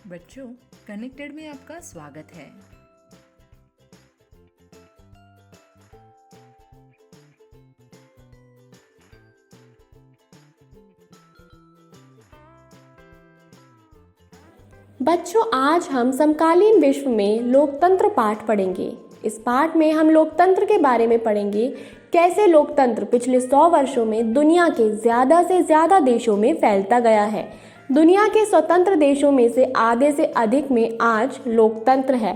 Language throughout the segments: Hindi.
बच्चों, कनेक्टेड में आपका स्वागत है। बच्चों, आज हम समकालीन विश्व में लोकतंत्र पाठ पढ़ेंगे। इस पाठ में हम लोकतंत्र के बारे में पढ़ेंगे, कैसे लोकतंत्र पिछले 100 वर्षों में दुनिया के ज़्यादा से ज़्यादा देशों में फैलता गया है। दुनिया के स्वतंत्र देशों में से आधे से अधिक में आज लोकतंत्र है।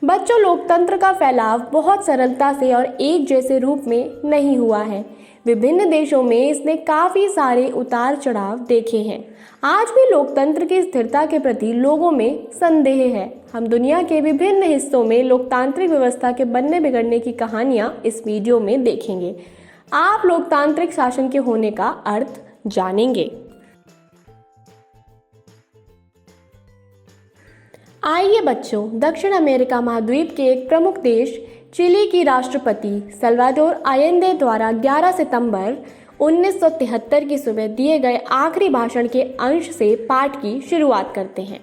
बच्चों, लोकतंत्र का फैलाव बहुत सरलता से और एक जैसे रूप में नहीं हुआ है। विभिन्न देशों में इसने काफ़ी सारे उतार चढ़ाव देखे हैं। आज भी लोकतंत्र की स्थिरता के प्रति लोगों में संदेह है। हम दुनिया के विभिन्न हिस्सों में लोकतांत्रिक व्यवस्था के बनने बिगड़ने की कहानियां इस वीडियो में देखेंगे। आप लोकतांत्रिक शासन के होने का अर्थ जानेंगे। आइए बच्चों, दक्षिण अमेरिका महाद्वीप के एक प्रमुख देश चिली की राष्ट्रपति सल्वाडोर आयेंदे द्वारा 11 सितंबर 1973 की सुबह दिए गए आखिरी भाषण के अंश से पाठ की शुरुआत करते हैं।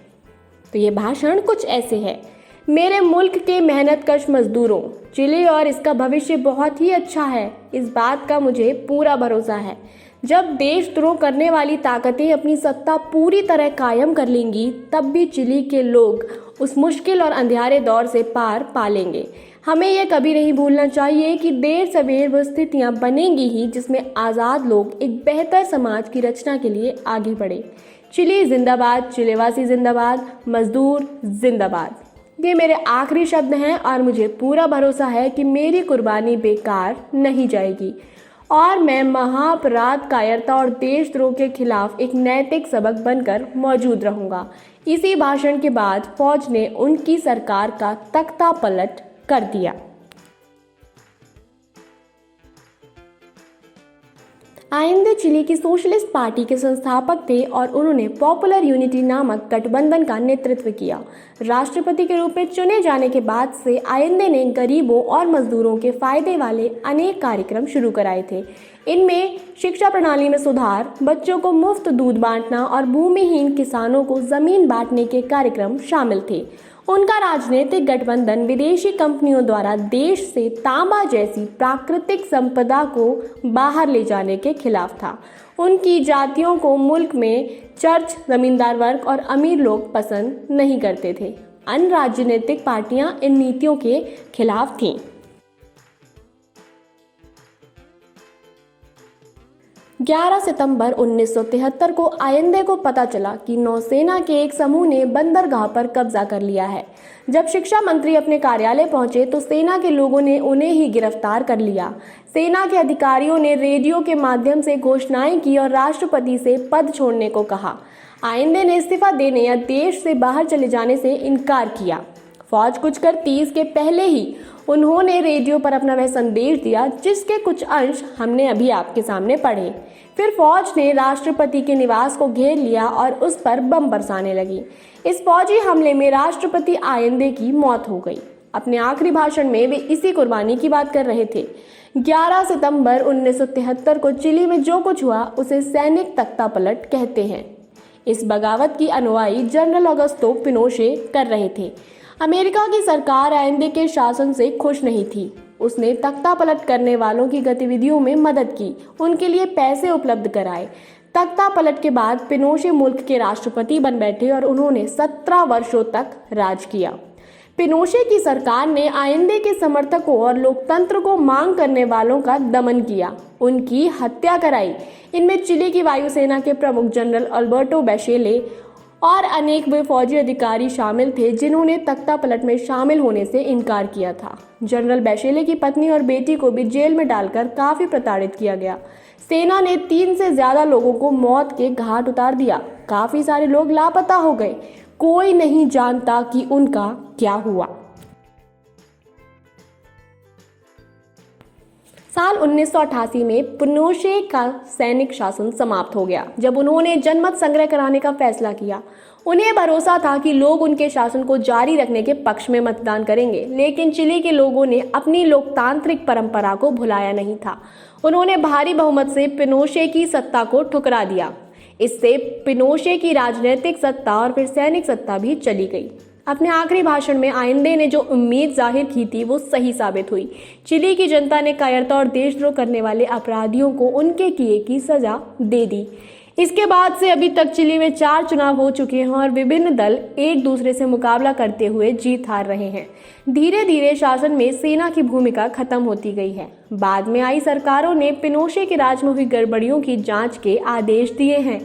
तो ये भाषण कुछ ऐसे है। मेरे मुल्क के मेहनतकश मजदूरों, चिली और इसका भविष्य बहुत ही अच्छा है। इस बात का मुझे पूरा भरोसा है। जब देशद्रोह करने वाली ताकतें अपनी सत्ता पूरी तरह कायम कर लेंगी, तब भी चिली के लोग उस मुश्किल और अंधियारे दौर से पार पा लेंगे। हमें यह कभी नहीं भूलना चाहिए कि देर सवेर वो स्थितियाँ बनेंगी ही जिसमें आज़ाद लोग एक बेहतर समाज की रचना के लिए आगे बढ़े। चिली जिंदाबाद, चिलीवासी जिंदाबाद, मजदूर जिंदाबाद। ये मेरे आखिरी शब्द हैं और मुझे पूरा भरोसा है कि मेरी कुर्बानी बेकार नहीं जाएगी और मैं महाअपराध, कायरता और देशद्रोह के खिलाफ एक नैतिक सबक बनकर मौजूद रहूंगा। इसी भाषण के बाद फौज ने उनकी सरकार का तख्ता पलट कर दिया। आयेंदे चिली की सोशलिस्ट पार्टी के संस्थापक थे और उन्होंने पॉपुलर यूनिटी नामक गठबंधन का नेतृत्व किया। राष्ट्रपति के रूप में चुने जाने के बाद से आयेंदे ने गरीबों और मजदूरों के फायदे वाले अनेक कार्यक्रम शुरू कराए थे। इनमें शिक्षा प्रणाली में सुधार, बच्चों को मुफ्त दूध बांटना और भूमिहीन किसानों को जमीन बांटने के कार्यक्रम शामिल थे। उनका राजनीतिक गठबंधन विदेशी कंपनियों द्वारा देश से तांबा जैसी प्राकृतिक संपदा को बाहर ले जाने के खिलाफ था। उनकी जातियों को मुल्क में चर्च, जमींदार वर्ग और अमीर लोग पसंद नहीं करते थे। अन्य राजनीतिक पार्टियां इन नीतियों के खिलाफ थीं। 11 सितंबर 1973 को आयेंदे को पता चला कि नौसेना के एक समूह ने बंदरगाह पर कब्जा कर लिया है। जब शिक्षा मंत्री अपने कार्यालय पहुंचे तो सेना के लोगों ने उन्हें ही गिरफ्तार कर लिया। सेना के अधिकारियों ने रेडियो के माध्यम से घोषणाएं की और राष्ट्रपति से पद छोड़ने को कहा। आयेंदे ने इस्तीफा देने या देश से बाहर चले जाने से इनकार किया। फौज कुछ करती इसके पहले ही उन्होंने रेडियो पर अपना वह संदेश दिया जिसके कुछ अंश हमने अभी आपके सामने पढ़े। फिर फौज ने राष्ट्रपति के निवास को घेर लिया और उस पर बम बरसाने लगी। इस फौजी हमले में राष्ट्रपति आयेंदे की मौत हो गई। अपने आखिरी भाषण में वे इसी कुर्बानी की बात कर रहे थे। 11 सितंबर 1973 को चिली में जो कुछ हुआ उसे सैनिक तख्तापलट कहते हैं। इस बगावत की अनुयायी जनरल ऑगस्टो पिनोशे कर रहे थे। अमेरिका की सरकार आयेंदे के शासन से खुश नहीं थी। उसने तख्तापलट करने वालों की गतिविधियों में मदद की, उनके लिए पैसे उपलब्ध कराए। तख्तापलट के बाद पिनोशे मुल्क के राष्ट्रपति बन बैठे और उन्होंने 17 वर्षों तक राज किया। पिनोशे की सरकार ने आयेंदे के समर्थकों और लोकतंत्र को मांग करने वालों का दमन किया, उनकी हत्या कराई। इनमें चिली की वायुसेना के प्रमुख जनरल अल्बर्टो बैशेले और अनेक वे फौजी अधिकारी शामिल थे जिन्होंने तख्तापलट में शामिल होने से इनकार किया था। जनरल बैशेले की पत्नी और बेटी को भी जेल में डालकर काफी प्रताड़ित किया गया। सेना ने 3 से ज्यादा लोगों को मौत के घाट उतार दिया। काफी सारे लोग लापता हो गए। कोई नहीं जानता कि उनका क्या हुआ। साल 1988 में पिनोशे का सैनिक शासन समाप्त हो गया। जब उन्होंने जनमत संग्रह कराने का फैसला किया, उन्हें भरोसा था कि लोग उनके शासन को जारी रखने के पक्ष में मतदान करेंगे, लेकिन चिली के लोगों ने अपनी लोकतांत्रिक परंपरा को भुलाया नहीं था। उन्होंने भारी बहुमत से पिनोशे की सत्ता को ठुकरा दिया। इससे पिनोशे की राजनीतिक सत्ता और फिर सैनिक सत्ता भी चली गई। अपने आखिरी भाषण में आयंदे ने जो उम्मीद जाहिर की थी वो सही साबित हुई। चिली की जनता ने कायरता और देशद्रोह करने वाले अपराधियों को उनके किए की सजा दे दी। इसके बाद से अभी तक चिली में 4 चुनाव हो चुके हैं और विभिन्न दल एक दूसरे से मुकाबला करते हुए जीत हार रहे हैं। धीरे धीरे शासन में सेना की भूमिका खत्म होती गई है। बाद में आई सरकारों ने पिनोशे के राज में हुई गड़बड़ियों की जांच के आदेश दिए हैं।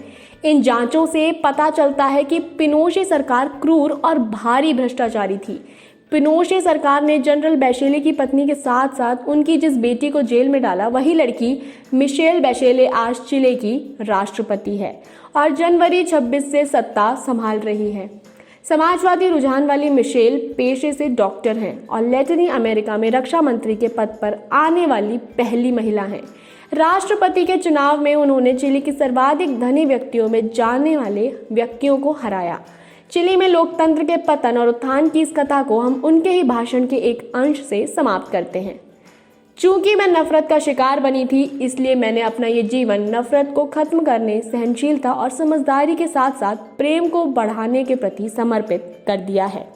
इन जांचों से पता चलता है कि पिनोशे सरकार क्रूर और भारी भ्रष्टाचारी थी। पिनोशे सरकार ने जनरल बैशेले की पत्नी के साथ साथ उनकी जिस बेटी को जेल में डाला वही लड़की मिशेल बैशेले आज चिले की राष्ट्रपति है और जनवरी 26 से सत्ता संभाल रही है। समाजवादी रुझान वाली मिशेल पेशे से डॉक्टर हैं और लैटिनी अमेरिका में रक्षा मंत्री के पद पर आने वाली पहली महिला हैं। राष्ट्रपति के चुनाव में उन्होंने चिली के सर्वाधिक धनी व्यक्तियों में जाने वाले व्यक्तियों को हराया। चिली में लोकतंत्र के पतन और उत्थान की इस कथा को हम उनके ही भाषण के एक अंश से समाप्त करते हैं। चूंकि मैं नफरत का शिकार बनी थी, इसलिए मैंने अपना ये जीवन नफरत को खत्म करने, सहनशीलता और समझदारी के साथ साथ प्रेम को बढ़ाने के प्रति समर्पित कर दिया है।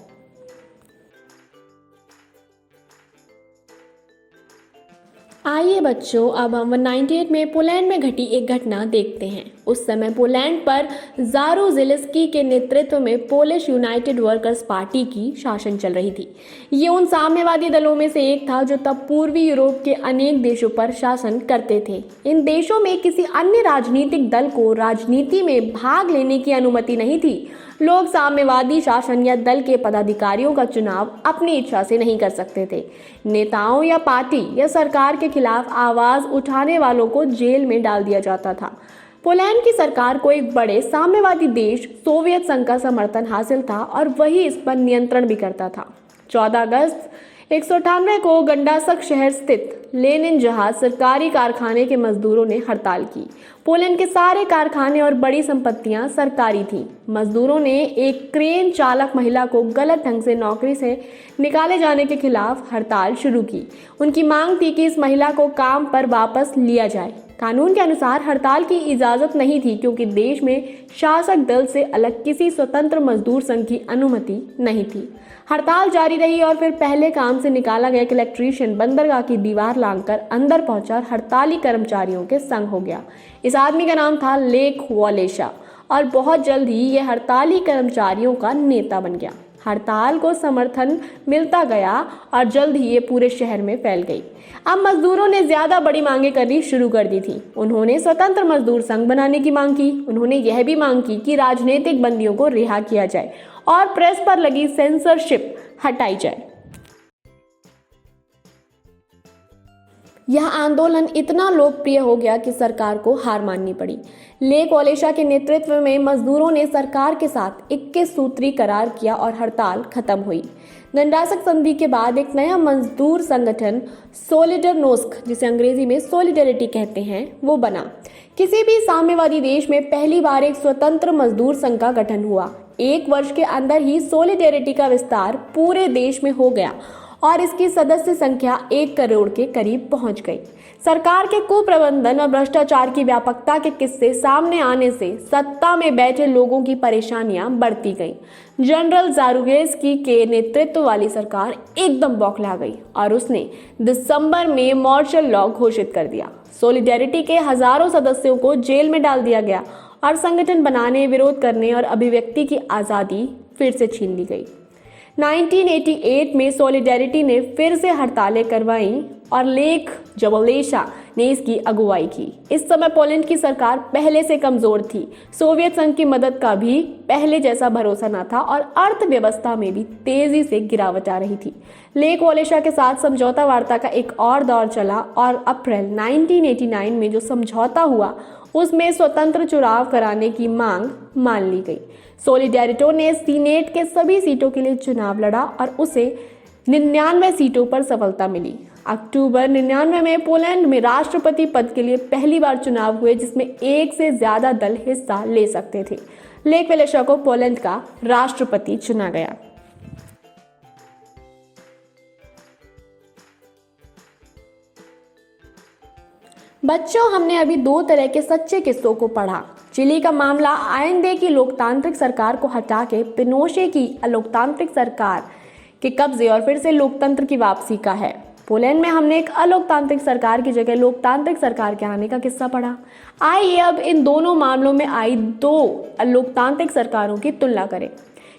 आइए बच्चों, अब हम 1998 में पोलैंड में घटी एक घटना देखते हैं। उस समय पोलैंड पर जारूजेलेस्की के नेतृत्व में पोलिश यूनाइटेड वर्कर्स पार्टी की शासन चल रही थी। ये उन साम्यवादी दलों में से एक था जो तब पूर्वी यूरोप के अनेक देशों पर शासन करते थे। इन देशों में किसी अन्य राजनीतिक दल को राजनीति में भाग लेने की अनुमति नहीं थी। लोग साम्यवादी शासन या दल के पदाधिकारियों का चुनाव अपनी इच्छा से नहीं कर सकते थे। नेताओं या पार्टी या सरकार के खिलाफ आवाज उठाने वालों को जेल में डाल दिया जाता था। पोलैंड की सरकार को एक बड़े साम्यवादी देश सोवियत संघ का समर्थन हासिल था और वही इस पर नियंत्रण भी करता था। 14 अगस्त 198 को गंडासक शहर स्थित लेनिन जहाज सरकारी कारखाने के मजदूरों ने हड़ताल की। पोलैंड के सारे कारखाने और बड़ी संपत्तियां सरकारी थीं। मजदूरों ने एक क्रेन चालक महिला को गलत ढंग से नौकरी से निकाले जाने के खिलाफ हड़ताल शुरू की। उनकी मांग थी कि इस महिला को काम पर वापस लिया जाए। कानून के अनुसार हड़ताल की इजाजत नहीं थी क्योंकि देश में शासक दल से अलग किसी स्वतंत्र मजदूर संघ की अनुमति नहीं थी। हड़ताल जारी रही और फिर पहले काम से निकाला गया एक इलेक्ट्रीशियन बंदरगाह की दीवार लांघकर अंदर पहुंचा और हड़ताली कर्मचारियों के संग हो गया। इस आदमी का नाम था लेख वॉलेशा और बहुत जल्द ही यह हड़ताली कर्मचारियों का नेता बन गया। हड़ताल को समर्थन मिलता गया और जल्द ही ये पूरे शहर में फैल गई। अब मजदूरों ने ज्यादा बड़ी मांगे करनी शुरू कर दी थी। उन्होंने स्वतंत्र मजदूर संघ बनाने की मांग की। उन्होंने यह भी मांग की कि राजनीतिक बंदियों को रिहा किया जाए और प्रेस पर लगी सेंसरशिप हटाई जाए। यह आंदोलन इतना लोकप्रिय हो गया कि सरकार को हार माननी पड़ी। लेक वॉलेशा के नेतृत्व में मजदूरों ने सरकार के साथ 21 सूत्री करार किया और हड़ताल खत्म हुई। गंडासक संधि के बाद एक नया मजदूर संगठन सोलिडरनोस्क, जिसे अंग्रेजी में सोलिडेरिटी कहते हैं, वो बना। किसी भी साम्यवादी देश में पहली बार एक स्वतंत्र मजदूर संघ का गठन हुआ। 1 वर्ष के अंदर ही सोलिडेरिटी का विस्तार पूरे देश में हो गया और इसकी सदस्य संख्या 1 करोड़ के करीब पहुंच गई। सरकार के कुप्रबंधन और भ्रष्टाचार की व्यापकता के किस्से सामने आने से सत्ता में बैठे लोगों की परेशानियां बढ़ती गईं। जनरल जारूजेलेस्की के नेतृत्व वाली सरकार एकदम बौखला गई और उसने दिसंबर में मार्शल लॉ घोषित कर दिया। सोलिडेरिटी के हजारों सदस्यों को जेल में डाल दिया गया और संगठन बनाने, विरोध करने और अभिव्यक्ति की आज़ादी फिर से छीन ली गई। 1988 में सोलिडेरिटी ने फिर से हड़तालें करवाईं और लेख वॉलेशा ने इसकी अगुवाई की। इस समय पोलैंड की सरकार पहले से कमजोर थी। सोवियत संघ की मदद का भी पहले जैसा भरोसा न था और अर्थव्यवस्था में भी तेजी से गिरावट आ रही थी। लेख वॉलेशा के साथ समझौता वार्ता का एक और दौर चला और अप्रैल 1989 में जो समझौता हुआ उसमें स्वतंत्र चुनाव कराने की मांग मान ली गई। सोलिडेरिटी ने सीनेट के सभी सीटों के लिए चुनाव लड़ा और उसे 99 सीटों पर सफलता मिली। अक्टूबर 99 में पोलैंड में राष्ट्रपति पद के लिए पहली बार चुनाव हुए जिसमें एक से ज्यादा दल हिस्सा ले सकते थे। लेख वॉलेशा को पोलैंड का राष्ट्रपति चुना गया। बच्चों, हमने अभी 2 तरह के सच्चे किस्सों को पढ़ा। चिली का मामला आयंदे की लोकतांत्रिक सरकार को हटा के पिनोशे की अलोकतांत्रिक सरकार के कब्जे और फिर से लोकतंत्र की वापसी का है। पोलैंड में हमने एक अलोकतांत्रिक सरकार की जगह लोकतांत्रिक सरकार के आने का किस्सा पढ़ा। आइए अब इन दोनों मामलों में आई दो लोकतांत्रिक सरकारों की तुलना करें।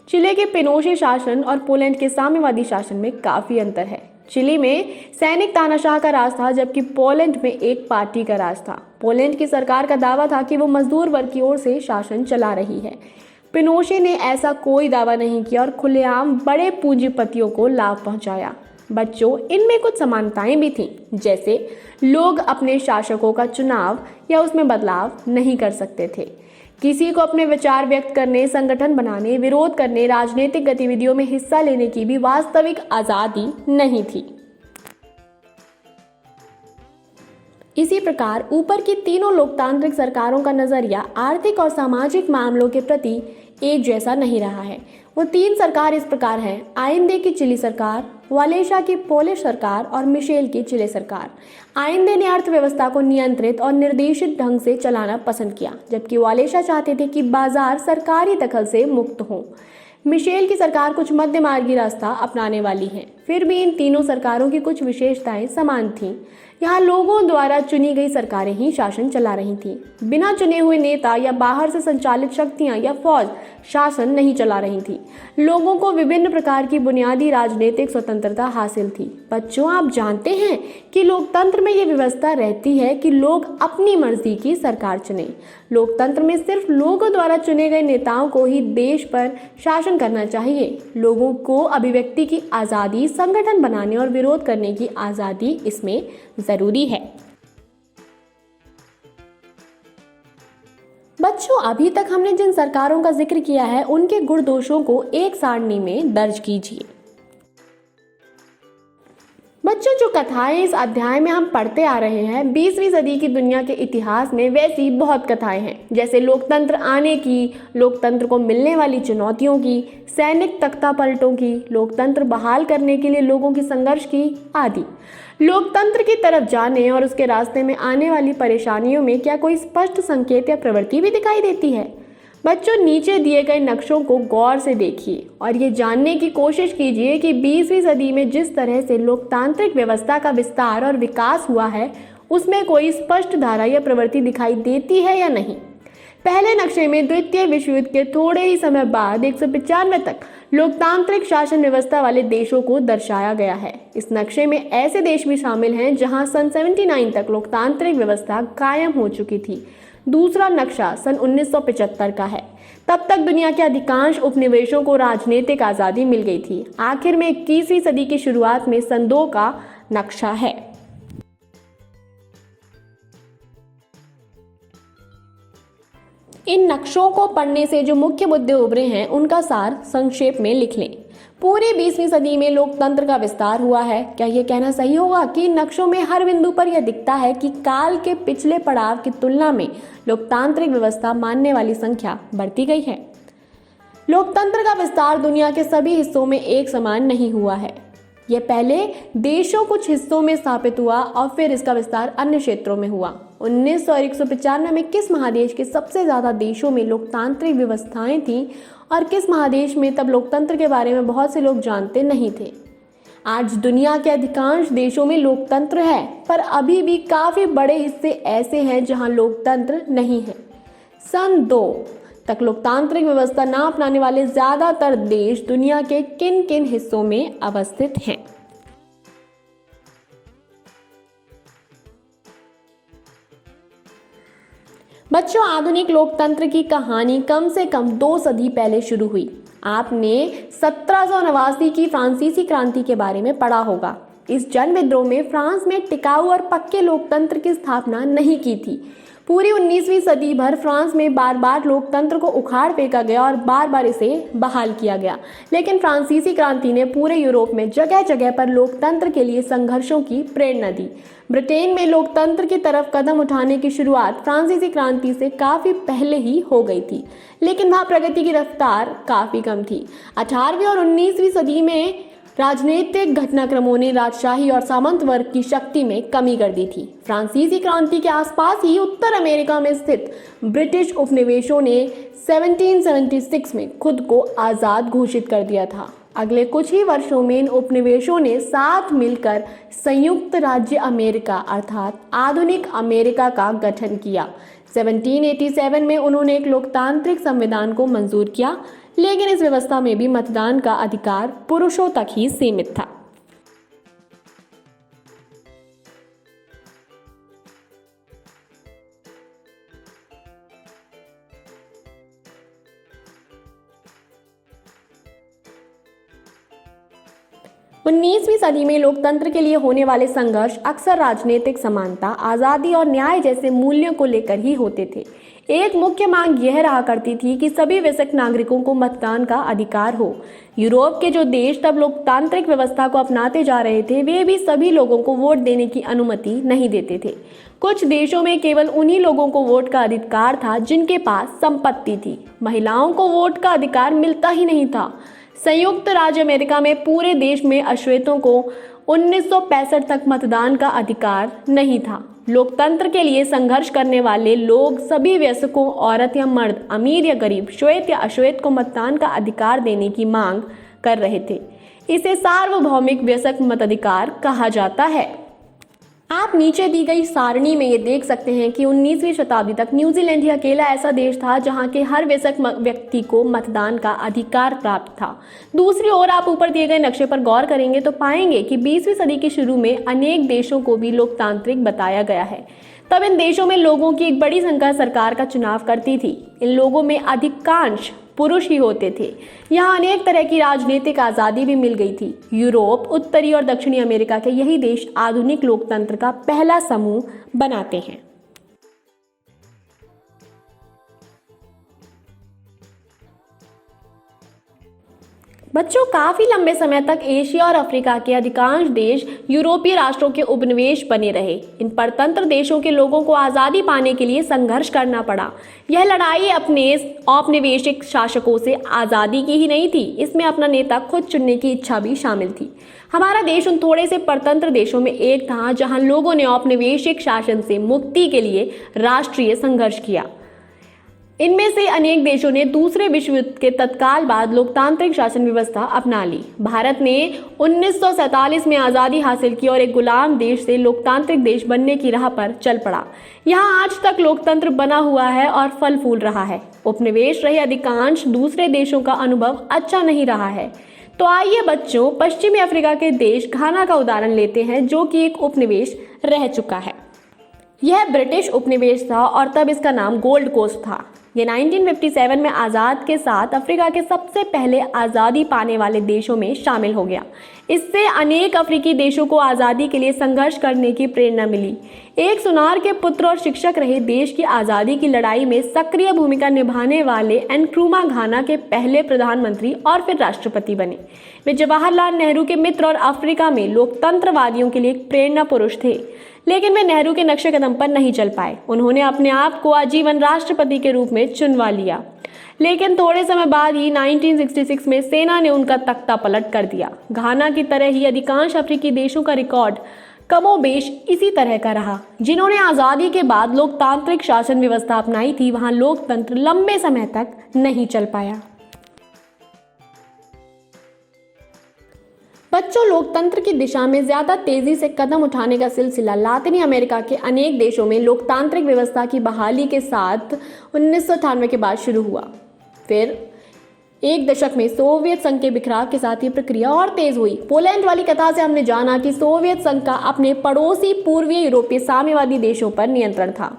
चिली के पिनोशे शासन और पोलैंड के साम्यवादी शासन में काफी अंतर है। चिली में सैनिक तानाशाह का राज था, जबकि पोलैंड में एक पार्टी का राज था। पोलैंड की सरकार का दावा था कि वो मजदूर वर्ग की ओर से शासन चला रही है। पिनोशे ने ऐसा कोई दावा नहीं किया और खुलेआम बड़े पूंजीपतियों को लाभ पहुंचाया। बच्चों, इनमें कुछ समानताएं भी थीं, जैसे लोग अपने शासकों का चुनाव या उसमें बदलाव नहीं कर सकते थे। किसी को अपने विचार व्यक्त करने, संगठन बनाने, विरोध करने, राजनीतिक गतिविधियों में हिस्सा लेने की भी वास्तविक आज़ादी नहीं थी। इसी प्रकार ऊपर की तीनों लोकतांत्रिक सरकारों का नजरिया आर्थिक और सामाजिक मामलों के प्रति एक जैसा नहीं रहा है। वो तीन सरकार इस प्रकार हैं: आयंदे की चिली सरकार, वालेशा की पोलिश सरकार और मिशेल की चिली सरकार। आयंदे ने अर्थव्यवस्था को नियंत्रित और निर्देशित ढंग से चलाना पसंद किया, जबकि वालेशा चाहते थे कि बाजार सरकारी दखल से मुक्त हो। मिशेल की सरकार कुछ मध्यमार्गी रास्ता अपनाने वाली है। फिर भी इन तीनों सरकारों की कुछ विशेषताएं समान थीं। यहाँ लोगों द्वारा चुनी गई सरकारें ही शासन चला रही थीं। बिना चुने हुए नेता या बाहर से संचालित शक्तियां या फौज शासन नहीं चला रही थी। लोगों को विभिन्न प्रकार की बुनियादी राजनीतिक स्वतंत्रता हासिल थी। बच्चों, आप जानते हैं कि लोकतंत्र में ये व्यवस्था रहती है कि लोग अपनी मर्जी की सरकार चुने। लोकतंत्र में सिर्फ लोगों द्वारा चुने गए नेताओं को ही देश पर शासन करना चाहिए। लोगों को अभिव्यक्ति की आज़ादी, संगठन बनाने और विरोध करने की आज़ादी इसमें जरूरी है। बच्चों, अभी तक हमने जिन सरकारों का जिक्र किया है उनके गुण दोषों को एक सारणी में दर्ज कीजिए। बच्चों, जो कथाएं इस अध्याय में हम पढ़ते आ रहे हैं, 20वीं सदी की दुनिया के इतिहास में वैसी बहुत कथाएं हैं, जैसे लोकतंत्र आने की, लोकतंत्र को मिलने वाली चुनौतियों की, सैनिक तख्तापलटों की, लोकतंत्र बहाल करने के लिए लोगों की संघर्ष की आदि। लोकतंत्र की तरफ जाने और उसके रास्ते में आने वाली परेशानियों में क्या कोई स्पष्ट संकेत या प्रवृत्ति भी दिखाई देती है? बच्चों, नीचे दिए गए नक्शों को गौर से देखिए और ये जानने की कोशिश कीजिए कि 20वीं सदी में जिस तरह से लोकतांत्रिक व्यवस्था का विस्तार और विकास हुआ है, उसमें कोई स्पष्ट धारा या प्रवृत्ति दिखाई देती है या नहीं। पहले नक्शे में द्वितीय विश्व युद्ध के थोड़े ही समय बाद 195 तक लोकतांत्रिक शासन व्यवस्था वाले देशों को दर्शाया गया है। इस नक्शे में ऐसे देश भी शामिल हैं जहां सन 79 तक लोकतांत्रिक व्यवस्था कायम हो चुकी थी। दूसरा नक्शा सन 1975 का है। तब तक दुनिया के अधिकांश उपनिवेशों को राजनीतिक आज़ादी मिल गई थी। आखिर में 21वीं सदी की शुरुआत में सन 2 का नक्शा है। इन नक्शों को पढ़ने से जो मुख्य मुद्दे उभरे हैं उनका सार संक्षेप में लिख लें। पूरी 20वीं सदी में लोकतंत्र का विस्तार हुआ है। क्या यह कहना सही होगा कि इन नक्शों में हर बिंदु पर यह दिखता है कि काल के पिछले पड़ाव की तुलना में लोकतांत्रिक व्यवस्था मानने वाली संख्या बढ़ती गई है? लोकतंत्र का विस्तार दुनिया के सभी हिस्सों में एक समान नहीं हुआ है। यह पहले देशों कुछ हिस्सों में स्थापित हुआ और फिर इसका विस्तार अन्य क्षेत्रों में हुआ। 1900 और 195 में किस महादेश के सबसे ज्यादा देशों में लोकतांत्रिक व्यवस्थाएं थीं और किस महादेश में तब लोकतंत्र के बारे में बहुत से लोग जानते नहीं थे? आज दुनिया के अधिकांश देशों में लोकतंत्र है, पर अभी भी काफी बड़े हिस्से ऐसे हैं जहां लोकतंत्र नहीं है। सन 2 तक लोकतांत्रिक व्यवस्था न अपनाने वाले ज्यादातर देश दुनिया के किन किन हिस्सों में अवस्थित हैं? बच्चों, आधुनिक लोकतंत्र की कहानी कम से कम 2 सदी पहले शुरू हुई। आपने 1789 की फ्रांसीसी क्रांति के बारे में पढ़ा होगा। इस जन विद्रोह में फ्रांस में टिकाऊ और पक्के लोकतंत्र की स्थापना नहीं की थी। पूरी 19वीं सदी भर फ्रांस में बार बार लोकतंत्र को उखाड़ फेंका गया और बार बार इसे बहाल किया गया। लेकिन फ्रांसीसी क्रांति ने पूरे यूरोप में जगह जगह पर लोकतंत्र के लिए संघर्षों की प्रेरणा दी। ब्रिटेन में लोकतंत्र की तरफ कदम उठाने की शुरुआत फ्रांसीसी क्रांति से काफी पहले ही हो गई थी, लेकिन वहाँ प्रगति की रफ्तार काफी कम थी। 18वीं और 19वीं सदी में राजनीतिक घटनाक्रमों ने राजशाही और सामंत वर्ग की शक्ति में कमी कर दी थी। फ्रांसीसी क्रांति के आसपास ही उत्तर अमेरिका में स्थित ब्रिटिश उपनिवेशों ने 1776 में खुद को आज़ाद घोषित कर दिया था। अगले कुछ ही वर्षों में इन उपनिवेशों ने साथ मिलकर संयुक्त राज्य अमेरिका अर्थात आधुनिक अमेरिका का गठन किया। 1787 में उन्होंने एक लोकतांत्रिक संविधान को मंजूर किया, लेकिन इस व्यवस्था में भी मतदान का अधिकार पुरुषों तक ही सीमित था। उन्नीसवीं सदी में लोकतंत्र के लिए होने वाले संघर्ष अक्सर राजनीतिक समानता, आज़ादी और न्याय जैसे मूल्यों को लेकर ही होते थे। एक मुख्य मांग यह रहा करती थी कि सभी वयस्क नागरिकों को मतदान का अधिकार हो। यूरोप के जो देश तब लोकतांत्रिक व्यवस्था को अपनाते जा रहे थे, वे भी सभी लोगों को वोट देने की अनुमति नहीं देते थे। कुछ देशों में केवल उन्हीं लोगों को वोट का अधिकार था जिनके पास संपत्ति थी। महिलाओं को वोट का अधिकार मिलता ही नहीं था। संयुक्त राज्य अमेरिका में पूरे देश में अश्वेतों को 1965 तक मतदान का अधिकार नहीं था। लोकतंत्र के लिए संघर्ष करने वाले लोग सभी वयस्कों, औरत या मर्द, अमीर या गरीब, श्वेत या अश्वेत को मतदान का अधिकार देने की मांग कर रहे थे। इसे सार्वभौमिक वयस्क मताधिकार कहा जाता है। आप नीचे दी गई सारणी में ये देख सकते हैं कि 19वीं शताब्दी तक न्यूजीलैंड ही अकेला ऐसा देश था जहां के हर वयस्क व्यक्ति को मतदान का अधिकार प्राप्त था। दूसरी ओर आप ऊपर दिए गए नक्शे पर गौर करेंगे तो पाएंगे कि 20वीं सदी के शुरू में अनेक देशों को भी लोकतांत्रिक बताया गया है। तब इन देशों में लोगों की एक बड़ी संख्या सरकार का चुनाव करती थी। इन लोगों में अधिकांश पुरुष ही होते थे। यहाँ अनेक तरह की राजनीतिक आज़ादी भी मिल गई थी। यूरोप, उत्तरी और दक्षिणी अमेरिका के यही देश आधुनिक लोकतंत्र का पहला समूह बनाते हैं। बच्चों, काफी लंबे समय तक एशिया और अफ्रीका के अधिकांश देश यूरोपीय राष्ट्रों के उपनिवेश बने रहे। इन परतंत्र देशों के लोगों को आज़ादी पाने के लिए संघर्ष करना पड़ा। यह लड़ाई अपने औपनिवेशिक शासकों से आज़ादी की ही नहीं थी, इसमें अपना नेता खुद चुनने की इच्छा भी शामिल थी। हमारा देश उन थोड़े से परतंत्र देशों में एक था जहां लोगों ने औपनिवेशिक शासन से मुक्ति के लिए राष्ट्रीय संघर्ष किया। इनमें से अनेक देशों ने दूसरे विश्व युद्ध के तत्काल बाद लोकतांत्रिक शासन व्यवस्था अपना ली। भारत ने 1947 में आज़ादी हासिल की और एक गुलाम देश से लोकतांत्रिक देश बनने की राह पर चल पड़ा। यहाँ आज तक लोकतंत्र बना हुआ है और फल फूल रहा है। उपनिवेश रहे अधिकांश दूसरे देशों का अनुभव अच्छा नहीं रहा है। तो आइए बच्चों, पश्चिमी अफ्रीका के देश घाना का उदाहरण लेते हैं, जो कि एक उपनिवेश रह चुका है। यह ब्रिटिश उपनिवेश था और तब इसका नाम गोल्ड कोस्ट था। ये 1957 में आज़ाद के साथ अफ्रीका के सबसे पहले आज़ादी पाने वाले देशों में शामिल हो गया। इससे अनेक अफ्रीकी देशों को आज़ादी के लिए संघर्ष करने की प्रेरणा मिली। एक सुनार के पुत्र और शिक्षक रहे देश की आज़ादी की लड़ाई में सक्रिय भूमिका निभाने वाले नक्रुमा घाना के पहले प्रधानमंत्री और फिर राष्ट्रपति बने। वे जवाहरलाल नेहरू के मित्र और अफ्रीका में लोकतंत्रवादियों के लिए एक प्रेरणा पुरुष थे, लेकिन वे नेहरू के नक्शे कदम पर नहीं चल पाए। उन्होंने अपने आप को आजीवन राष्ट्रपति के रूप में चुनवा लिया, लेकिन थोड़े समय बाद ही 1966 में सेना ने उनका तख्ता पलट कर दिया। घाना की तरह ही अधिकांश अफ्रीकी देशों का रिकॉर्ड कमोबेश इसी तरह का रहा। जिन्होंने आज़ादी के बाद लोकतांत्रिक शासन व्यवस्था अपनाई थी, वहां लोकतंत्र लंबे समय तक नहीं चल पाया। बच्चों, लोकतंत्र की दिशा में ज्यादा तेजी से कदम उठाने का सिलसिला लातिनी अमेरिका के अनेक देशों में लोकतांत्रिक व्यवस्था की बहाली के साथ 1998 के बाद शुरू हुआ। फिर एक दशक में सोवियत संघ के बिखराव के साथ ये प्रक्रिया और तेज हुई। पोलैंड वाली कथा से हमने जाना कि सोवियत संघ का अपने पड़ोसी पूर्वी यूरोपीय साम्यवादी देशों पर नियंत्रण था।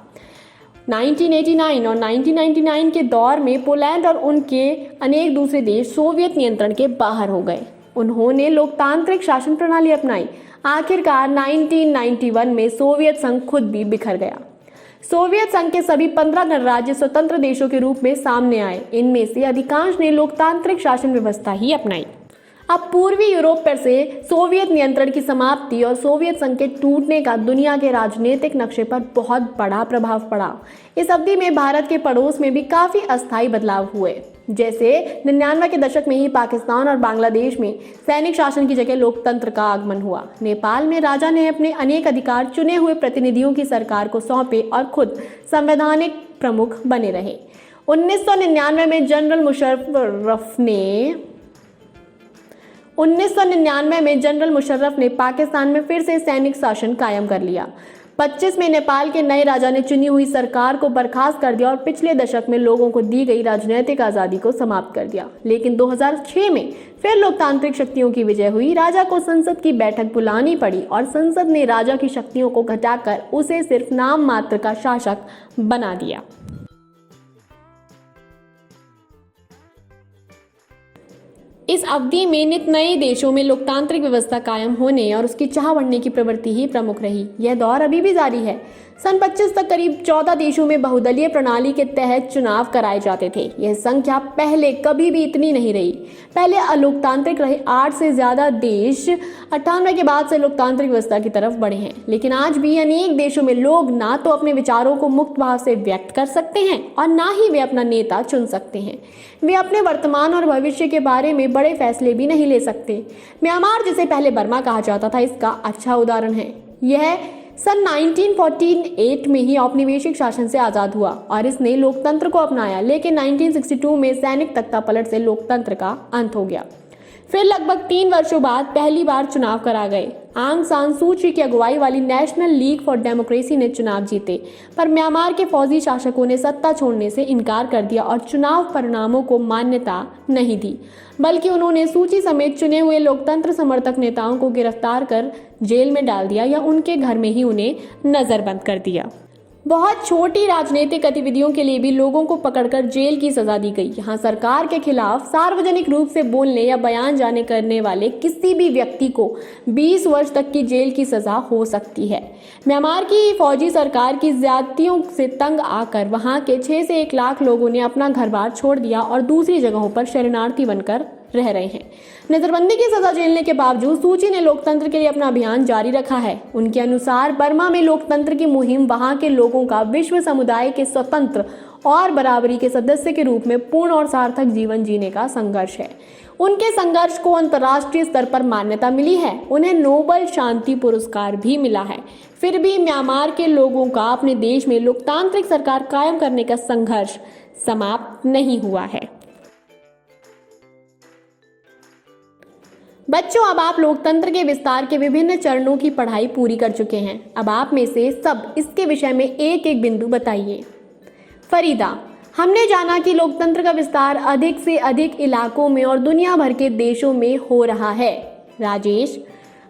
1989 और 1999 के दौर में पोलैंड और उनके अनेक दूसरे देश सोवियत नियंत्रण के बाहर हो गए। उन्होंने लोकतांत्रिक शासन प्रणाली अपनाई। आखिरकार 1991 में सोवियत संघ खुद भी बिखर गया। सोवियत संघ के सभी 15 गणराज्य स्वतंत्र देशों के रूप में सामने आए। इनमें से अधिकांश ने लोकतांत्रिक शासन व्यवस्था ही अपनाई। अब पूर्वी यूरोप पर से सोवियत नियंत्रण की समाप्ति और सोवियत संघ के टूटने का दुनिया के राजनीतिक नक्शे पर बहुत बड़ा प्रभाव पड़ा। इस अवधि में भारत के पड़ोस में भी काफी अस्थायी बदलाव हुए। जैसे 99 के दशक में ही पाकिस्तान और बांग्लादेश में सैनिक शासन की जगह लोकतंत्र का आगमन हुआ। नेपाल में राजा ने अपने अनेक अधिकार चुने हुए प्रतिनिधियों की सरकार को सौंपे और खुद संवैधानिक प्रमुख बने रहे। 1999 में जनरल मुशर्रफ ने पाकिस्तान में फिर से सैनिक शासन कायम कर लिया। 25 में नेपाल के नए राजा ने चुनी हुई सरकार को बर्खास्त कर दिया और पिछले दशक में लोगों को दी गई राजनीतिक आज़ादी को समाप्त कर दिया। लेकिन 2006 में फिर लोकतांत्रिक शक्तियों की विजय हुई। राजा को संसद की बैठक बुलानी पड़ी और संसद ने राजा की शक्तियों को घटाकर उसे सिर्फ नाम मात्र का शासक बना दिया। इस अवधि में नित नए देशों में लोकतांत्रिक व्यवस्था कायम होने और उसकी चाह बढ़ने की प्रवृत्ति ही प्रमुख रही। यह दौर अभी भी जारी है। सन 25 तक करीब 14 देशों में बहुदलीय प्रणाली के तहत चुनाव कराए जाते थे। यह संख्या पहले कभी भी इतनी नहीं रही। पहले अलोकतांत्रिक रहे 8 से ज्यादा देश 98 के बाद से लोकतांत्रिक व्यवस्था की तरफ बढ़े हैं। लेकिन आज भी अनेक देशों में लोग ना तो अपने विचारों को मुक्त भाव से व्यक्त कर सकते हैं और ना ही वे अपना नेता चुन सकते हैं। वे अपने वर्तमान और भविष्य के बारे में बड़े फैसले भी नहीं ले सकते। म्यांमार, जिसे पहले बर्मा कहा जाता था, इसका अच्छा उदाहरण है। यह सन 1948 में ही औपनिवेशिक शासन से आज़ाद हुआ और इसने लोकतंत्र को अपनाया। लेकिन 1962 में सैनिक तख्तापलट से लोकतंत्र का अंत हो गया। फिर लगभग 3 वर्षों बाद पहली बार चुनाव करा गए। आंग सान सू की अगुवाई वाली नेशनल लीग फॉर डेमोक्रेसी ने चुनाव जीते, पर म्यांमार के फौजी शासकों ने सत्ता छोड़ने से इनकार कर दिया और चुनाव परिणामों को मान्यता नहीं दी, बल्कि उन्होंने सूची समेत चुने हुए लोकतंत्र समर्थक नेताओं को गिरफ्तार कर जेल में डाल दिया या उनके घर में ही उन्हें नजरबंद कर दिया। बहुत छोटी राजनीतिक गतिविधियों के लिए भी लोगों को पकड़कर जेल की सजा दी गई। यहाँ सरकार के खिलाफ सार्वजनिक रूप से बोलने या बयान जारी करने वाले किसी भी व्यक्ति को 20 वर्ष तक की जेल की सजा हो सकती है। म्यांमार की फौजी सरकार की ज्यादतियों से तंग आकर वहाँ के 6 से 1 लाख लोगों ने अपना घर बार छोड़ दिया और दूसरी जगहों पर शरणार्थी बनकर रह रहे हैं। नजरबंदी की सजा झेलने के बावजूद सूची ने लोकतंत्र के लिए अपना अभियान जारी रखा है। उनके अनुसार बर्मा में लोकतंत्र की मुहिम वहां के लोगों का विश्व समुदाय के स्वतंत्र और बराबरी के सदस्य के रूप में पूर्ण और सार्थक जीवन जीने का संघर्ष है। उनके संघर्ष को अंतर्राष्ट्रीय स्तर पर मान्यता मिली है। उन्हें नोबेल शांति पुरस्कार भी मिला है। फिर भी म्यांमार के लोगों का अपने देश में लोकतांत्रिक सरकार कायम करने का संघर्ष समाप्त नहीं हुआ है। बच्चों, अब आप लोकतंत्र के विस्तार के विभिन्न चरणों की पढ़ाई पूरी कर चुके हैं। अब आप में से सब इसके विषय में एक एक बिंदु बताइए। फरीदा, हमने जाना कि लोकतंत्र का विस्तार अधिक से अधिक इलाकों में और दुनिया भर के देशों में हो रहा है। राजेश,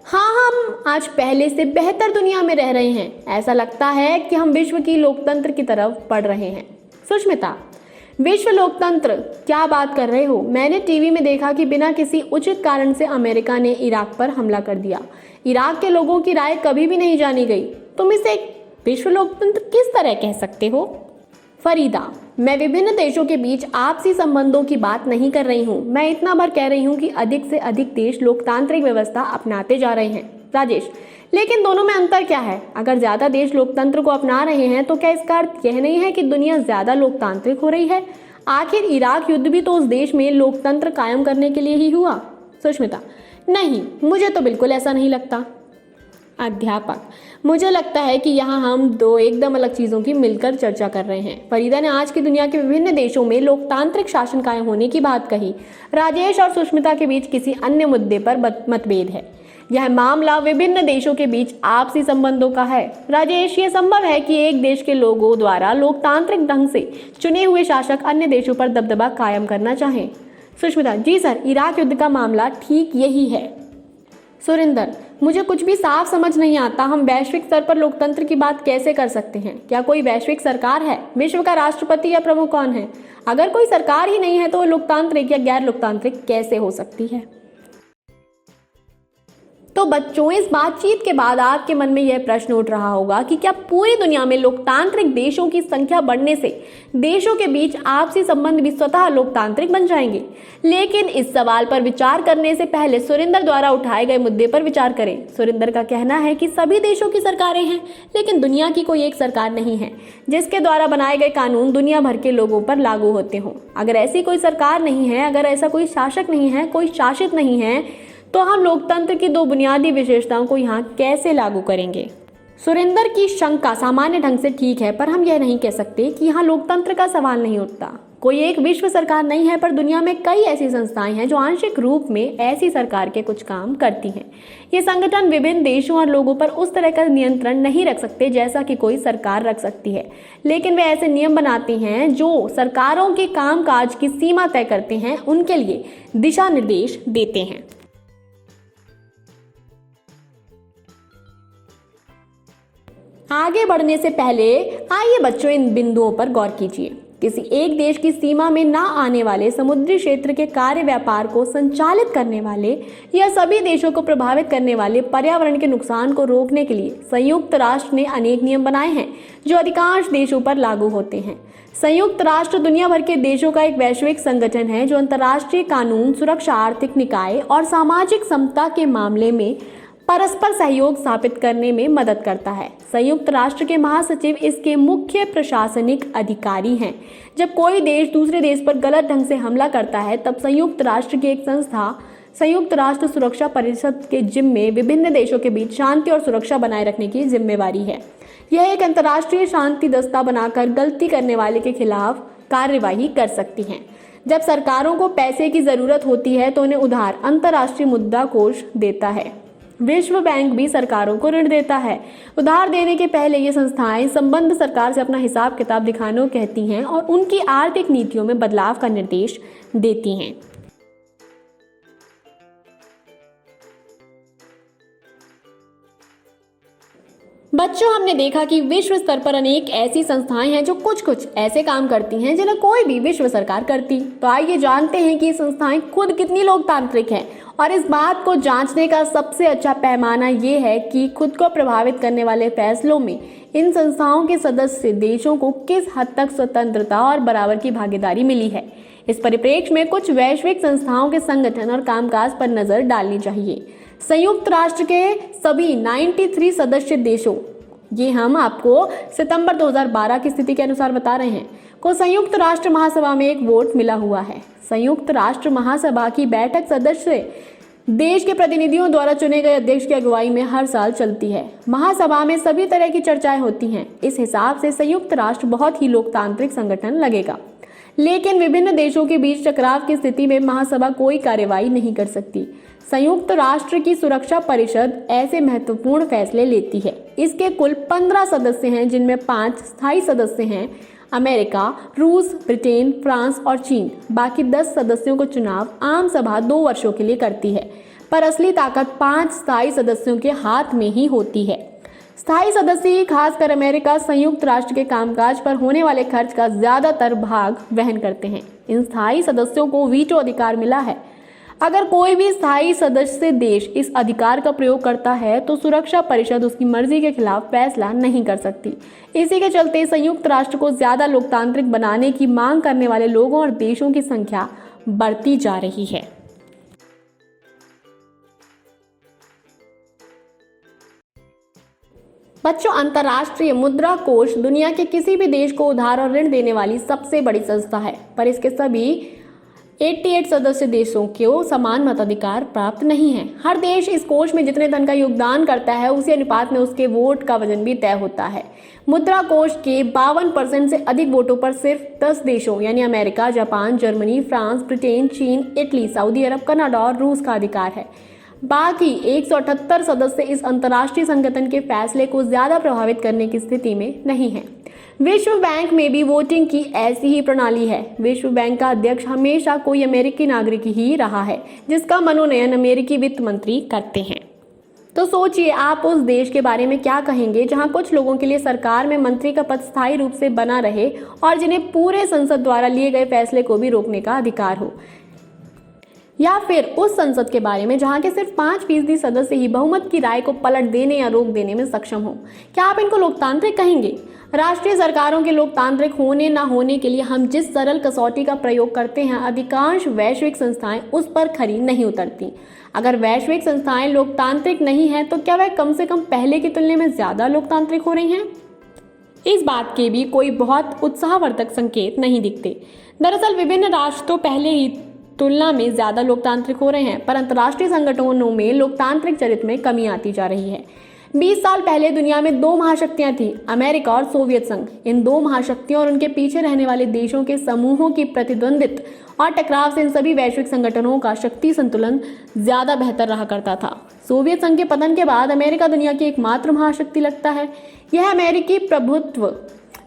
हाँ, हम आज पहले से बेहतर दुनिया में रह रहे हैं। ऐसा लगता है कि हम विश्व की लोकतंत्र की तरफ बढ़ रहे हैं। सुष्मिता, विश्व लोकतंत्र, क्या बात कर रहे हो? मैंने टीवी में देखा कि बिना किसी उचित कारण से अमेरिका ने इराक पर हमला कर दिया। इराक के लोगों की राय कभी भी नहीं जानी गई। तुम इसे विश्व लोकतंत्र किस तरह कह सकते हो? फरीदा, मैं विभिन्न देशों के बीच आपसी संबंधों की बात नहीं कर रही हूँ। मैं इतना भर कह रही हूँ कि अधिक से अधिक देश लोकतांत्रिक व्यवस्था अपनाते जा रहे हैं। राजेश, लेकिन दोनों में अंतर क्या है? अगर ज्यादा देश लोकतंत्र को अपना रहे हैं तो क्या इसका अर्थ यह नहीं है कि दुनिया ज्यादा लोकतांत्रिक हो रही है? आखिर इराक युद्ध भी तो उस देश में लोकतंत्र कायम करने के लिए ही हुआ। सुष्मिता, नहीं, मुझे तो बिल्कुल ऐसा नहीं लगता। अध्यापक, मुझे लगता है कि यहाँ हम दो एकदम अलग चीजों की मिलकर चर्चा कर रहे हैं। फरीदा ने आज की दुनिया के विभिन्न देशों में लोकतांत्रिक शासन कायम होने की बात कही। राजेश और सुष्मिता के बीच किसी अन्य मुद्दे पर मतभेद है। यह मामला विभिन्न देशों के बीच आपसी संबंधों का है। राजेश, ये संभव है कि एक देश के लोगों द्वारा लोकतांत्रिक ढंग से चुने हुए शासक अन्य देशों पर दबदबा कायम करना चाहें। सुष्मिता, जी सर, इराक युद्ध का मामला ठीक यही है। सुरेंद्र, मुझे कुछ भी साफ समझ नहीं आता। हम वैश्विक स्तर पर लोकतंत्र की बात कैसे कर सकते हैं? क्या कोई वैश्विक सरकार है? विश्व का राष्ट्रपति या प्रमुख कौन है? अगर कोई सरकार ही नहीं है तो लोकतांत्रिक या गैर लोकतांत्रिक कैसे हो सकती है? तो बच्चों, इस बातचीत के बाद आपके मन में यह प्रश्न उठ रहा होगा कि क्या पूरी दुनिया में लोकतांत्रिक देशों की संख्या बढ़ने से देशों के बीच आपसी संबंध भी स्वतः लोकतांत्रिक बन जाएंगे? लेकिन इस सवाल पर विचार करने से पहले सुरेंद्र द्वारा उठाए गए मुद्दे पर विचार करें। सुरेंद्र का कहना है कि सभी देशों की सरकारें हैं, लेकिन दुनिया की कोई एक सरकार नहीं है जिसके द्वारा बनाए गए कानून दुनिया भर के लोगों पर लागू होते हों। अगर ऐसी कोई सरकार नहीं है, अगर ऐसा कोई शासक नहीं है, कोई शासित नहीं है, तो हम लोकतंत्र की दो बुनियादी विशेषताओं को यहाँ कैसे लागू करेंगे? सुरेंद्र की शंका सामान्य ढंग से ठीक है, पर हम यह नहीं कह सकते कि यहाँ लोकतंत्र का सवाल नहीं उठता। कोई एक विश्व सरकार नहीं है, पर दुनिया में कई ऐसी संस्थाएं हैं जो आंशिक रूप में ऐसी सरकार के कुछ काम करती हैं। ये संगठन विभिन्न देशों और लोगों पर उस तरह का नियंत्रण नहीं रख सकते जैसा कि कोई सरकार रख सकती है, लेकिन वे ऐसे नियम बनाती हैं जो सरकारों के कामकाज की सीमा तय करते हैं, उनके लिए दिशा निर्देश देते हैं। आगे बढ़ने से पहले आइए बच्चों, इन बिंदुओं पर गौर कीजिए। किसी एक देश की सीमा में ना आने वाले समुद्री क्षेत्र के कार्य व्यापार को संचालित करने वाले या सभी देशों को प्रभावित करने वाले पर्यावरण के नुकसान को रोकने के लिए संयुक्त राष्ट्र ने अनेक नियम बनाए हैं जो अधिकांश देशों पर लागू होते हैं। संयुक्त राष्ट्र दुनिया भर के देशों का एक वैश्विक संगठन है जो अंतर्राष्ट्रीय कानून, सुरक्षा, आर्थिक निकाय और सामाजिक समता के मामले में परस्पर सहयोग स्थापित करने में मदद करता है। संयुक्त राष्ट्र के महासचिव इसके मुख्य प्रशासनिक अधिकारी हैं। जब कोई देश दूसरे देश पर गलत ढंग से हमला करता है, तब संयुक्त राष्ट्र की एक संस्था संयुक्त राष्ट्र सुरक्षा परिषद के जिम्मे विभिन्न देशों के बीच शांति और सुरक्षा बनाए रखने की जिम्मेवारी है। यह एक अंतर्राष्ट्रीय शांति दस्ता बनाकर गलती करने वाले के खिलाफ कार्यवाही कर सकती है। जब सरकारों को पैसे की जरूरत होती है तो उन्हें उधार अंतर्राष्ट्रीय मुद्रा कोष देता है। विश्व बैंक भी सरकारों को ऋण देता है। उधार देने के पहले ये संस्थाएं संबद्ध सरकार से अपना हिसाब किताब दिखाने को कहती हैं और उनकी आर्थिक नीतियों में बदलाव का निर्देश देती हैं। बच्चों, हमने देखा कि विश्व स्तर पर अनेक ऐसी संस्थाएं हैं जो कुछ ऐसे काम करती हैं जिन्हें कोई भी विश्व सरकार करती। तो आइए जानते हैं कि ये संस्थाएं खुद कितनी लोकतांत्रिक हैं, और इस बात को जांचने का सबसे अच्छा पैमाना ये है कि खुद को प्रभावित करने वाले फैसलों में इन संस्थाओं के सदस्य देशों को किस हद तक स्वतंत्रता और बराबर की भागीदारी मिली है। इस परिप्रेक्ष्य में कुछ वैश्विक संस्थाओं के संगठन और कामकाज पर नजर डालनी चाहिए। संयुक्त राष्ट्र के सभी 93 सदस्य देशों, ये हम आपको सितंबर 2012 की स्थिति के अनुसार बता रहे हैं, को संयुक्त राष्ट्र महासभा में एक वोट मिला हुआ है। संयुक्त राष्ट्र महासभा की बैठक सदस्य देश के प्रतिनिधियों द्वारा चुने गए अध्यक्ष की अगुवाई में हर साल चलती है। महासभा में सभी तरह की चर्चाएं होती हैं। इस हिसाब से संयुक्त राष्ट्र बहुत ही लोकतांत्रिक संगठन लगेगा, लेकिन विभिन्न देशों के बीच टकराव की स्थिति में महासभा कोई कार्यवाही नहीं कर सकती। संयुक्त राष्ट्र की सुरक्षा परिषद ऐसे महत्वपूर्ण फैसले लेती है। इसके कुल 15 सदस्य हैं, जिनमें 5 स्थायी सदस्य हैं, अमेरिका, रूस, ब्रिटेन, फ्रांस और चीन। बाकी 10 सदस्यों को चुनाव आम सभा 2 वर्षों के लिए करती है, पर असली ताकत 5 स्थायी सदस्यों के हाथ में ही होती है। स्थायी सदस्य, खासकर अमेरिका, संयुक्त राष्ट्र के कामकाज पर होने वाले खर्च का ज्यादातर भाग वहन करते हैं। इन स्थायी सदस्यों को वीटो अधिकार मिला है। अगर कोई भी स्थायी सदस्य देश इस अधिकार का प्रयोग करता है तो सुरक्षा परिषद उसकी मर्जी के खिलाफ फैसला नहीं कर सकती। इसी के चलते संयुक्त राष्ट्र को ज्यादा लोकतांत्रिक बनाने की मांग करने वाले लोगों और देशों की संख्या बढ़ती जा रही है। बच्चों, अंतर्राष्ट्रीय मुद्रा कोष दुनिया के किसी भी देश को उधार और ऋण देने वाली सबसे बड़ी संस्था है, पर इसके सभी 88 सदस्य देशों को समान मताधिकार प्राप्त नहीं है। हर देश इस कोष में जितने धन का योगदान करता है, उसी अनुपात में उसके वोट का वजन भी तय होता है। मुद्रा कोष के 52% से अधिक वोटों पर सिर्फ 10 देशों यानी America, Japan, Germany, France, Britain, चीन, इटली, सऊदी अरब, कनाडा और रूस का अधिकार है। बाकी 178 सदस्य इस अंतर्राष्ट्रीय संगठन के फैसले को ज्यादा प्रभावित करने की स्थिति में नहीं है। विश्व बैंक में भी वोटिंग की ऐसी ही प्रणाली है। विश्व बैंक का अध्यक्ष हमेशा कोई अमेरिकी नागरिक ही रहा है, जिसका मनोनयन अमेरिकी वित्त मंत्री करते हैं। तो सोचिए, आप उस देश के बारे में क्या कहेंगे जहां कुछ लोगों के लिए सरकार में मंत्री का पद स्थायी रूप से बना रहे और जिन्हें पूरे संसद द्वारा लिए गए फैसले को भी रोकने का अधिकार हो। या फिर उस संसद के बारे में जहां के सिर्फ 5% सदस्य ही बहुमत की राय को पलट देने या रोक देने में सक्षम हो? क्या आप इनको लोकतांत्रिक कहेंगे? राष्ट्रीय सरकारों के लोकतांत्रिक होने ना होने के लिए हम जिस सरल कसौटी का प्रयोग करते हैं, अधिकांश वैश्विक संस्थाएं उस पर खरी नहीं उतरती। अगर वैश्विक संस्थाएं लोकतांत्रिक नहीं हैं, तो क्या वह कम से कम पहले की तुलना में ज्यादा लोकतांत्रिक हो रही हैं? इस बात के भी कोई बहुत उत्साहवर्धक संकेत नहीं दिखते। दरअसल विभिन्न राष्ट्र तो पहले ही तुलना में ज्यादा लोकतांत्रिक हो रहे हैं, पर अंतर्राष्ट्रीय संगठनों में लोकतांत्रिक चरित्र में कमी आती जा रही है। 20 साल पहले दुनिया में 2 महाशक्तियां थीं, अमेरिका और सोवियत संघ। इन 2 महाशक्तियों और उनके पीछे रहने वाले देशों के समूहों की प्रतिद्वंदित्व और टकराव से इन सभी वैश्विक संगठनों का शक्ति संतुलन ज्यादा बेहतर रहा करता था। सोवियत संघ के पतन के बाद अमेरिका दुनिया की एकमात्र महाशक्ति लगता है। यह अमेरिकी प्रभुत्व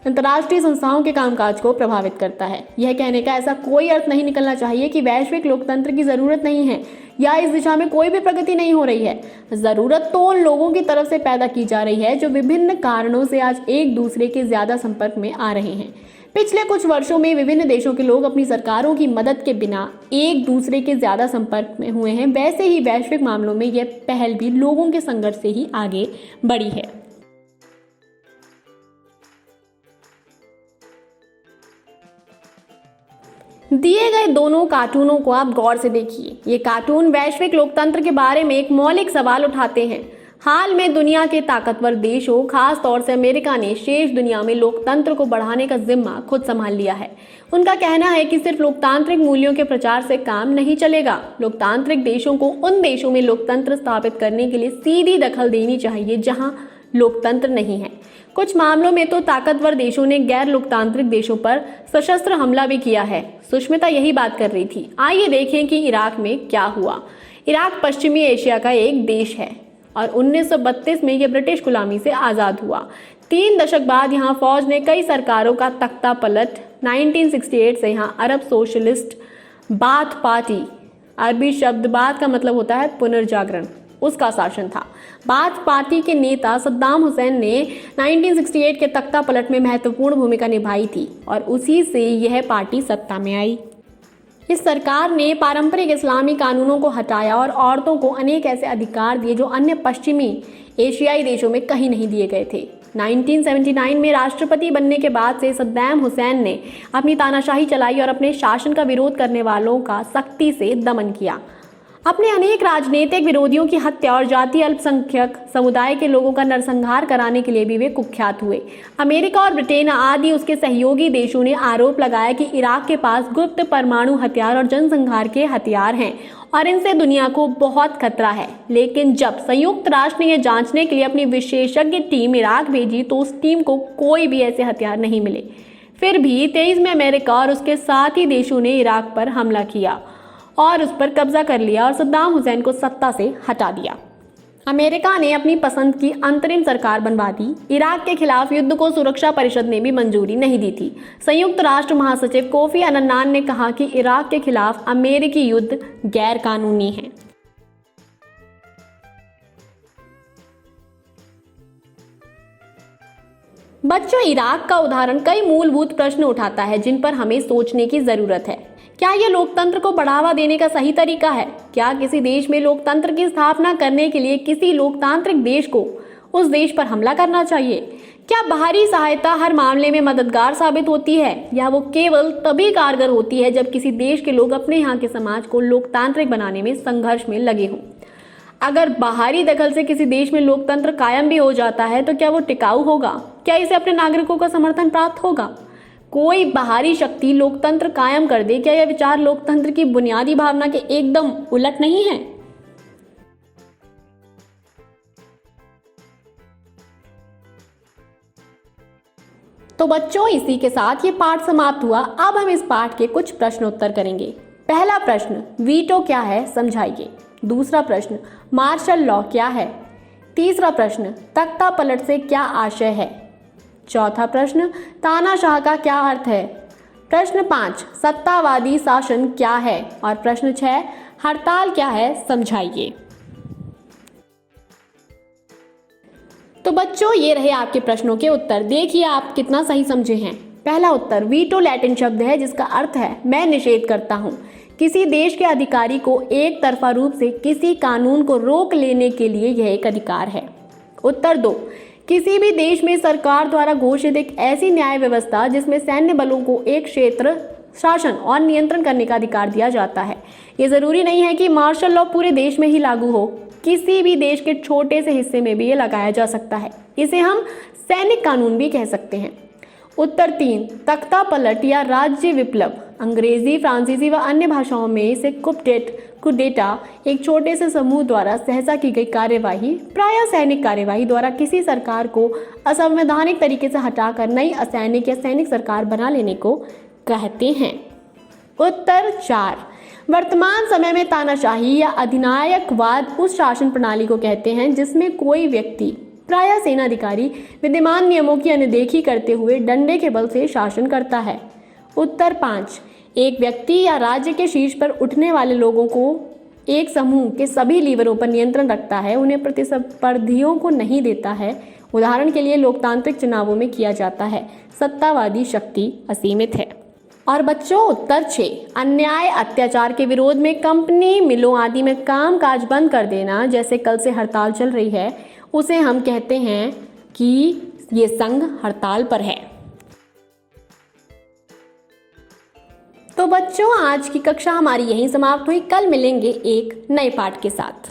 अंतर्राष्ट्रीय संस्थाओं के कामकाज को प्रभावित करता है। यह कहने का ऐसा कोई अर्थ नहीं निकलना चाहिए कि वैश्विक लोकतंत्र की जरूरत नहीं है या इस दिशा में कोई भी प्रगति नहीं हो रही है। जरूरत तो उन लोगों की तरफ से पैदा की जा रही है जो विभिन्न कारणों से आज एक दूसरे के ज्यादा संपर्क में आ रहे हैं। पिछले कुछ वर्षों में विभिन्न देशों के लोग अपनी सरकारों की मदद के बिना एक दूसरे के ज्यादा संपर्क में हुए हैं। वैसे ही वैश्विक मामलों में यह पहल भी लोगों के संघर्ष से ही आगे बढ़ी है। दिए गए दोनों कार्टूनों को आप गौर से देखिए। ये कार्टून वैश्विक लोकतंत्र के बारे में एक मौलिक सवाल उठाते हैं। हाल में दुनिया के ताकतवर देशों, खास तौर से अमेरिका ने शेष दुनिया में लोकतंत्र को बढ़ाने का जिम्मा खुद संभाल लिया है। उनका कहना है कि सिर्फ लोकतांत्रिक मूल्यों के प्रचार से काम नहीं चलेगा। लोकतांत्रिक देशों को उन देशों में लोकतंत्र स्थापित करने के लिए सीधी दखल देनी चाहिए जहां लोकतंत्र नहीं है। कुछ मामलों में तो ताकतवर देशों ने गैर लोकतांत्रिक देशों पर सशस्त्र हमला भी किया है। सुष्मिता यही बात कर रही थी। आइए देखें कि इराक में क्या हुआ। इराक पश्चिमी एशिया का एक देश है और 1932 में यह ब्रिटिश गुलामी से आज़ाद हुआ। 3 दशक बाद यहाँ फौज ने कई सरकारों का तख्ता पलट 1968 से यहाँ अरब सोशलिस्ट बाथ पार्टी, अरबी शब्द बाथ का मतलब होता है पुनर्जागरण, उसका शासन था। बाथ पार्टी के नेता सद्दाम हुसैन ने 1968 के तख्ता पलट में महत्वपूर्ण भूमिका निभाई थी और उसी से यह पार्टी सत्ता में आई। इस सरकार ने पारंपरिक इस्लामी कानूनों को हटाया और औरतों को अनेक ऐसे अधिकार दिए जो अन्य पश्चिमी एशियाई देशों में कहीं नहीं दिए गए थे। 1979 में राष्ट्रपति बनने के बाद से सद्दाम हुसैन ने अपनी तानाशाही चलाई और अपने शासन का विरोध करने वालों का सख्ती से दमन किया। अपने अनेक राजनीतिक विरोधियों की हत्या और जातीय अल्पसंख्यक समुदाय के लोगों का नरसंहार कराने के लिए भी वे कुख्यात हुए। अमेरिका और ब्रिटेन आदि उसके सहयोगी देशों ने आरोप लगाया कि इराक के पास गुप्त परमाणु हथियार और जनसंहार के हथियार हैं और इनसे दुनिया को बहुत खतरा है। लेकिन जब संयुक्त राष्ट्र ने यह जांचने के लिए अपनी विशेषज्ञ टीम इराक भेजी तो उस टीम को कोई भी ऐसे हथियार नहीं मिले। फिर भी 23 में अमेरिका और उसके साथी देशों ने इराक पर हमला किया और उस पर कब्जा कर लिया और सद्दाम हुसैन को सत्ता से हटा दिया। अमेरिका ने अपनी पसंद की अंतरिम सरकार बनवा दी। इराक के खिलाफ युद्ध को सुरक्षा परिषद ने भी मंजूरी नहीं दी थी। संयुक्त राष्ट्र महासचिव कोफी अन्नान ने कहा कि इराक के खिलाफ अमेरिकी युद्ध गैर कानूनी है। बच्चों, इराक का उदाहरण कई मूलभूत प्रश्न उठाता है जिन पर हमें सोचने की जरूरत है। क्या यह लोकतंत्र को बढ़ावा देने का सही तरीका है? क्या किसी देश में लोकतंत्र की स्थापना करने के लिए किसी लोकतांत्रिक देश को उस देश पर हमला करना चाहिए? क्या बाहरी सहायता हर मामले में मददगार साबित होती है या वो केवल तभी कारगर होती है जब किसी देश के लोग अपने यहाँ के समाज को लोकतांत्रिक बनाने में संघर्ष में लगे हों? अगर बाहरी दखल से किसी देश में लोकतंत्र कायम भी हो जाता है तो क्या वो टिकाऊ होगा? क्या इसे अपने नागरिकों का समर्थन प्राप्त होगा? कोई बाहरी शक्ति लोकतंत्र कायम कर दे, क्या यह विचार लोकतंत्र की बुनियादी भावना के एकदम उलट नहीं है? तो बच्चों, इसी के साथ ये पाठ समाप्त हुआ। अब हम इस पाठ के कुछ प्रश्न उत्तर करेंगे। पहला प्रश्न, वीटो क्या है, समझाइए। दूसरा प्रश्न, मार्शल लॉ क्या है। तीसरा प्रश्न, तख्ता पलट से क्या आशय है। चौथा प्रश्न, तानाशाह का क्या अर्थ है। प्रश्न 5, सत्तावादी शासन क्या है। और प्रश्न 6, हड़ताल क्या है, समझाइए। तो बच्चों, ये रहे आपके प्रश्नों के उत्तर। देखिए आप कितना सही समझे हैं। पहला उत्तर, वीटो लैटिन शब्द है जिसका अर्थ है मैं निषेध करता हूँ। किसी देश के अधिकारी को एक तरफा रूप से किसी कानून को रोक लेने के लिए यह एक अधिकार है। उत्तर 2, किसी भी देश में सरकार द्वारा घोषित एक ऐसी न्याय व्यवस्था जिसमें सैन्य बलों को एक क्षेत्र शासन और नियंत्रण करने का अधिकार दिया जाता है। ये जरूरी नहीं है कि मार्शल लॉ पूरे देश में ही लागू हो, किसी भी देश के छोटे से हिस्से में भी ये लगाया जा सकता है। इसे हम सैनिक कानून भी कह सकते हैं। उत्तर 3, तख्ता पलट या राज्य विप्लव। अंग्रेजी, फ्रांसीसी व अन्य भाषाओं में इसे कुडेटा एक छोटे से समूह द्वारा सहसा की गई कार्यवाही, प्रायः सैनिक कार्यवाही द्वारा किसी सरकार को असंवैधानिक तरीके से हटाकर नई असैनिक या सैनिक सरकार बना लेने को कहते हैं। उत्तर 4, वर्तमान समय में तानाशाही या अधिनायकवाद उस शासन प्रणाली को कहते हैं जिसमें कोई व्यक्ति, प्रायः सेनाधिकारी, विद्यमान नियमों की अनदेखी करते हुए डंडे के बल से शासन करता है। उत्तर 5, एक व्यक्ति या राज्य के शीर्ष पर उठने वाले लोगों को एक समूह के सभी लीवरों पर नियंत्रण रखता है, उन्हें प्रतिस्पर्धियों को नहीं देता है। उदाहरण के लिए लोकतांत्रिक चुनावों में किया जाता है। सत्तावादी शक्ति असीमित है। और बच्चों, उत्तर 6, अन्याय अत्याचार के विरोध में कंपनी, मिलों आदि में काम काज बंद कर देना, जैसे कल से हड़ताल चल रही है, उसे हम कहते हैं कि ये संघ हड़ताल पर है। तो बच्चों, आज की कक्षा हमारी यहीं समाप्त हुई। कल मिलेंगे एक नए पाठ के साथ।